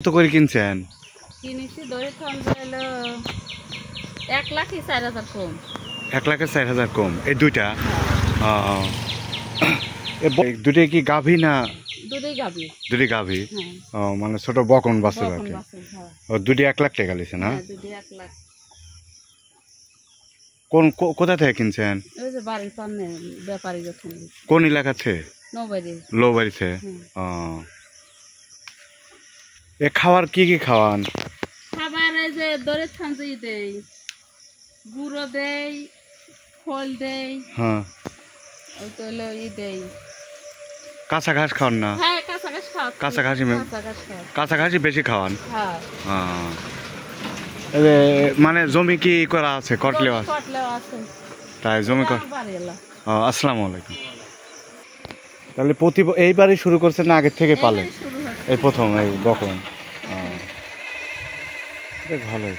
কত করে কিনছেন? কিনেছি দড়ি থান হলো 1,04,000 কম। 1,04,000 কম এই দুইটা? দুটোই কি গাভী না? দুটোই গাভী। দুটোই গাভী। হ্যাঁ। মানে ছোট বকন বাছুর আর বকন কি। বাছুর, হ্যাঁ। দুটি 1,00,000 টাকা লিছে না? হ্যাঁ, দুটোই 1,00,000। কোথা থেকে কিনছেন? ওই যে বাড়ির সামনে ব্যাপারী যখন। কোন এলাকাতে? নৌবাড়ি। লোবাড়িতে। হুম। এ খাবার কি কি খাওয়ান? খাবার এই যে দড়ি থান দেই, গুঁড়ো দেই, খোল দেই। হ্যাঁ। ওই তো হলো দেই। কাঁচা ঘাস খাওয়ান না? হ্যাঁ, কাঁচা ঘাস খাওয়া। কাঁচা ঘাসই খাওয়া। কাঁচা ঘাসই বেশি খাওয়ান? হ্যাঁ। মানে জমি কি করা আছে? কটলেও আছে? কটলেও আছে। তাই জমি বাড়ি এলা। আসসালামু আলাইকুম। তাহলে এইবারই শুরু করছেন না আগের থেকে পালেন? শুরু হচ্ছে। এই প্রথম এই বকন। ভালোই।